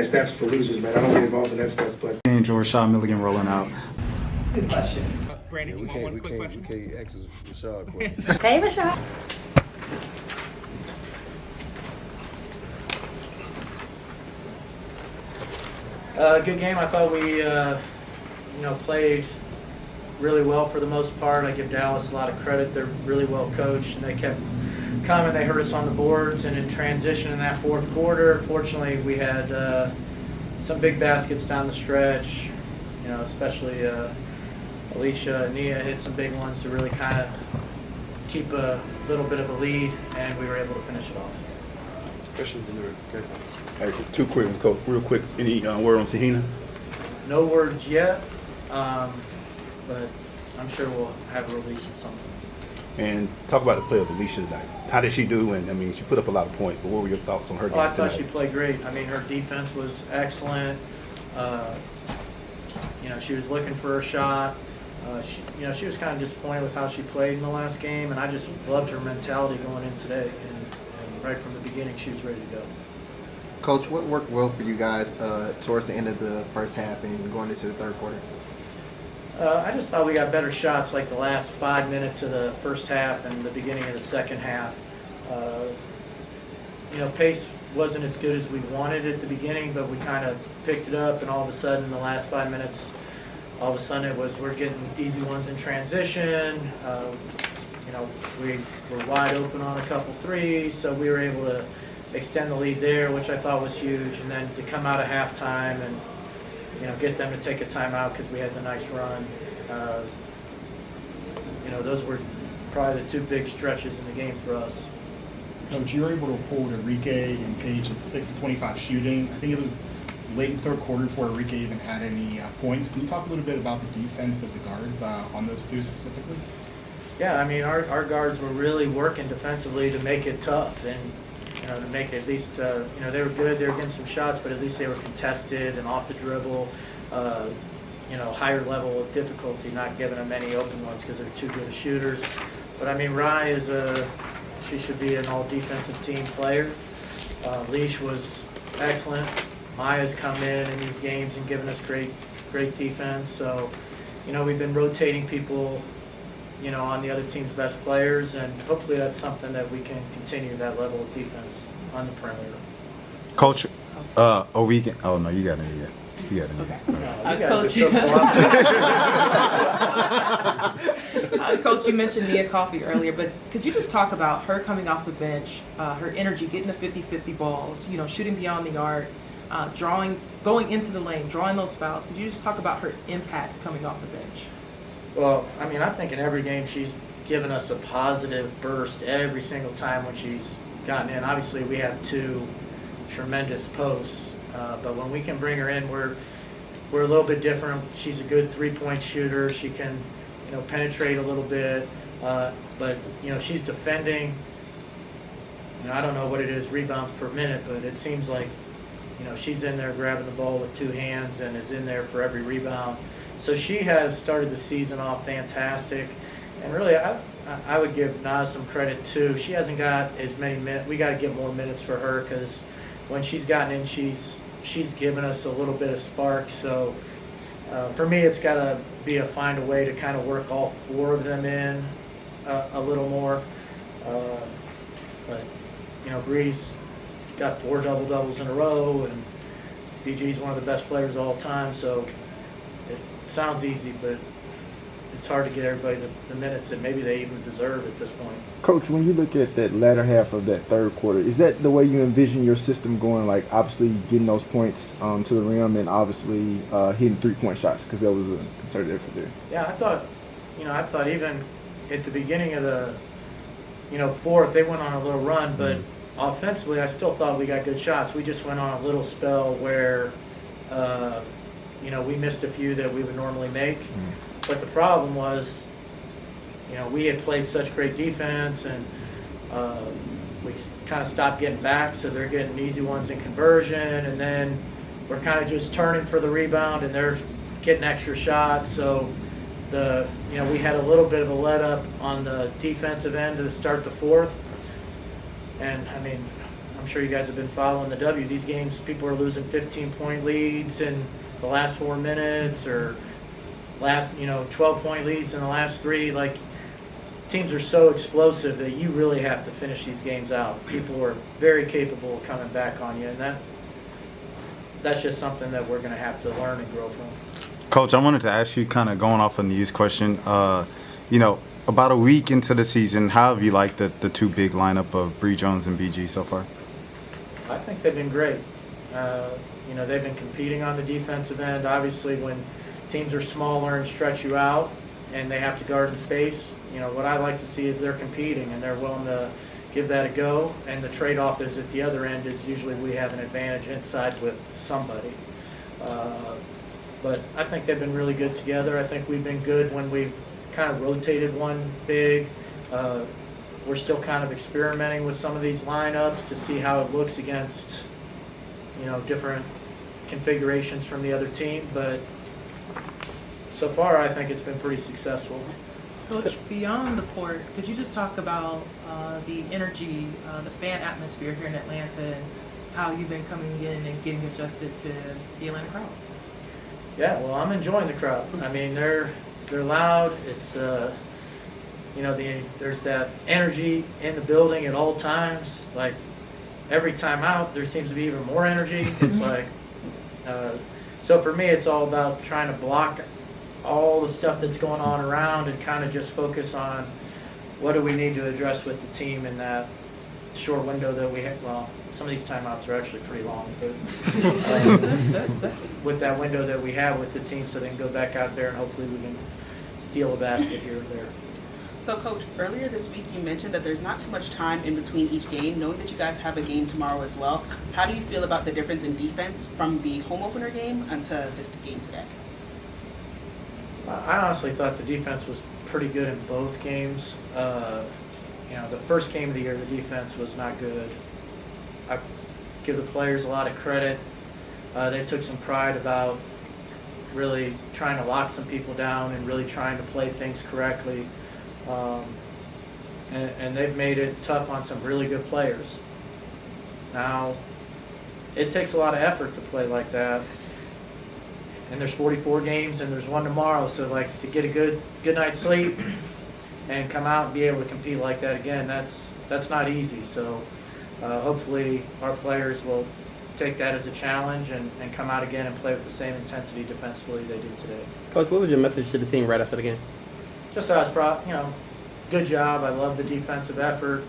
That's for losers, man. I don't get involved in that stuff. But Angel Rashad Milligan rolling out. That's a good question. Brandon, We can't ask Rashad questions. Hey, Rashad. Good game. I thought we, played really well for the most part. I give Dallas a lot of credit. They're really well coached, and they kept coming. They hurt us on the boards, and in transition in that fourth quarter, fortunately, we had some big baskets down the stretch. Especially Alicia and Nia hit some big ones to really kind of keep a little bit of a lead, and we were able to finish it off. Questions in the okay. Hey, two quick ones, Coach. Real quick, any word on Tahina? No words yet, but I'm sure we'll have a release at some point. And talk about the play of Alicia tonight. How did she do? And I mean, she put up a lot of points, but what were your thoughts on her game I thought tonight? she played great. I mean, her defense was excellent. She was looking for her shot. She was kind of disappointed with how she played in the last game, and I just loved her mentality going in today. And right from the beginning, she was ready to go. Coach, what worked well for you guys towards the end of the first half and going into the third quarter? I just thought we got better shots like the last 5 minutes of the first half and the beginning of the second half. Pace wasn't as good as we wanted at the beginning, but we kind of picked it up, and all of a sudden in the last 5 minutes, all of a sudden we're getting easy ones in transition. We were wide open on a couple threes, so we were able to extend the lead there, which I thought was huge, and then to come out of halftime and get them to take a timeout because we had the nice run. Those were probably the two big stretches in the game for us. Coach, you were able to hold Enrique and Page's 6 of 25 shooting. I think it was late in the third quarter before Enrique even had any points. Can you talk a little bit about the defense of the guards on those two specifically? Yeah, I mean, our guards were really working defensively to make it tough and to make it at least, they were good. They were getting some shots, but at least they were contested and off the dribble, higher level of difficulty, not giving them any open ones because they're too good of shooters. But I mean, Rye she should be an all-defensive team player. Leash was excellent. Maya's come in these games and given us great defense. So, we've been rotating people, on the other team's best players, and hopefully that's something that we can continue, that level of defense on the perimeter. Coach, you got it yet. You got it. Okay. You guys are Coach, so Coach, you mentioned Nia Coffey earlier, but could you just talk about her coming off the bench, her energy, getting the 50-50 balls, shooting beyond the arc, going into the lane, drawing those fouls? Could you just talk about her impact coming off the bench? Well, I mean, I think in every game she's given us a positive burst every single time when she's gotten in. Obviously, we have two tremendous posts, but when we can bring her in, we're a little bit different. She's a good three-point shooter. She can, penetrate a little bit, but she's defending. I don't know what it is, rebounds per minute, but it seems like she's in there grabbing the ball with two hands and is in there for every rebound. So she has started the season off fantastic, and really I would give Naz some credit too. She hasn't got as many minutes. We got to get more minutes for her because when she's gotten in, she's given us a little bit of spark. So for me, it's got to be find a way to kind of work all four of them in a little more. But Bree's got 4 double-doubles in a row, and BG's one of the best players of all time. So it sounds easy, but it's hard to get everybody the minutes that maybe they even deserve at this point. Coach, when you look at that latter half of that third quarter, is that the way you envision your system going, like obviously getting those points to the rim and obviously hitting three-point shots, because that was a concerted effort there? Yeah, I thought even at the beginning of the fourth, they went on a little run, but offensively I still thought we got good shots. We just went on a little spell where we missed a few that we would normally make. But the problem was, we had played such great defense, and we kind of stopped getting back, so they're getting easy ones in conversion, and then we're kind of just turning for the rebound, and they're getting extra shots. So we had a little bit of a let up on the defensive end to start the fourth, and I mean, I'm sure you guys have been following the W. These games, people are losing 15-point leads in the last 4 minutes, or 12-point leads in the last 3. Like, teams are so explosive that you really have to finish these games out. People are very capable of coming back on you, and that's just something that we're going to have to learn and grow from. Coach, I wanted to ask you, kind of going off on Nee's question, about a week into the season, how have you liked the two big lineup of Bree Jones and BG so far? I think they've been great. They've been competing on the defensive end. Obviously, when teams are smaller and stretch you out and they have to guard in space, what I like to see is they're competing and they're willing to give that a go. And the trade-off is at the other end is usually we have an advantage inside with somebody. But I think they've been really good together. I think we've been good when we've kind of rotated one big. We're still kind of experimenting with some of these lineups to see how it looks against, different configurations from the other team. But so far, I think it's been pretty successful. Coach, beyond the court, could you just talk about the energy, the fan atmosphere here in Atlanta, and how you've been coming in and getting adjusted to the Atlanta crowd? Yeah, well, I'm enjoying the crowd. I mean, they're loud. It's there's that energy in the building at all times. Like every time out, there seems to be even more energy. It's like so for me, it's all about trying to block all the stuff that's going on around and kind of just focus on what do we need to address with the team in that short window that we have. Well, some of these timeouts are actually pretty long, but with that window that we have with the team, so they can go back out there and hopefully we can steal a basket here or there. So, Coach, earlier this week you mentioned that there's not too much time in between each game. Knowing that you guys have a game tomorrow as well, how do you feel about the difference in defense from the home opener game unto this game today? I honestly thought the defense was pretty good in both games. The first game of the year, the defense was not good. I give the players a lot of credit. They took some pride about really trying to lock some people down and really trying to play things correctly. And they've made it tough on some really good players. Now, it takes a lot of effort to play like that. And there's 44 games and there's one tomorrow, so like to get a good night's sleep and come out and be able to compete like that again, that's not easy. So hopefully our players will take that as a challenge and come out again and play with the same intensity defensively they did today. Coach, what was your message to the team right after the game? Just that I was proud, good job. I love the defensive effort.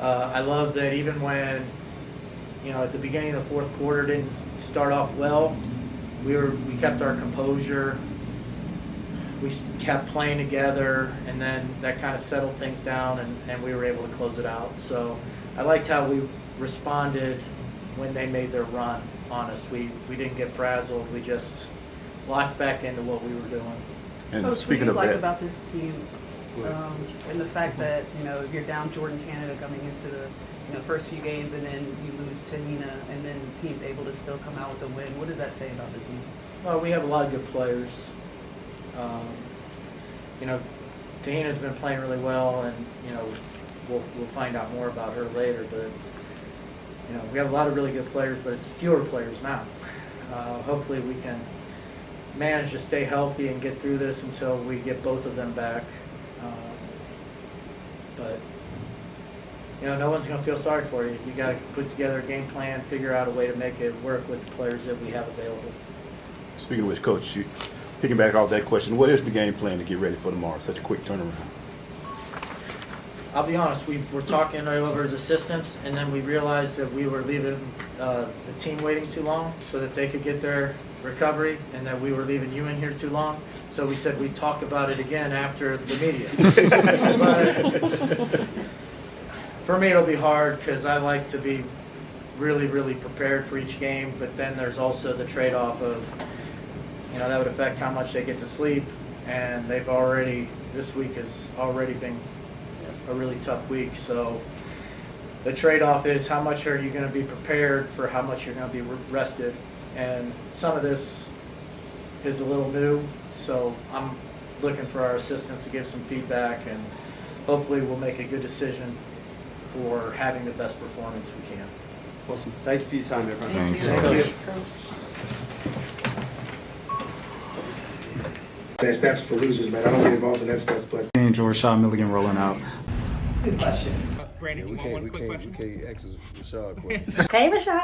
I love that even when, at the beginning of the fourth quarter didn't start off well, we kept our composure. We kept playing together, and then that kind of settled things down, and we were able to close it out. So I liked how we responded when they made their run on us. We didn't get frazzled. We just locked back into what we were doing. And Coach, what do speaking you of like that, about this team, and the fact that you're down Jordan Canada coming into the first few games, and then you lose to Nina, and then the team's able to still come out with a win? What does that say about the team? Well, we have a lot of good players. Tahina's been playing really well, and we'll find out more about her later. But we have a lot of really good players, but it's fewer players now. Hopefully, we can manage to stay healthy and get through this until we get both of them back. But no one's going to feel sorry for you. You got to put together a game plan, figure out a way to make it work with the players that we have available. Speaking of which, Coach, picking back off that question, what is the game plan to get ready for tomorrow? Such a quick turnaround. I'll be honest, we were talking over as assistants, and then we realized that we were leaving the team waiting too long so that they could get their recovery, and that we were leaving you in here too long. So we said we'd talk about it again after the media. But for me, it'll be hard because I like to be really, really prepared for each game, but then there's also the trade-off of, that would affect how much they get to sleep, and this week has already been a really tough week. So the trade-off is how much are you going to be prepared for how much you're going to be rested. And some of this is a little new, so I'm looking for our assistants to give some feedback, and hopefully we'll make a good decision for having the best performance we can. Awesome. Thank you for your time, everyone. Thanks. That snaps for losers, man. I don't get involved in that stuff, but. And Rashad Milligan rolling out. That's a good question. Brandon, you want one quick question? We can't ask Rashad a question. Hey, Rashad.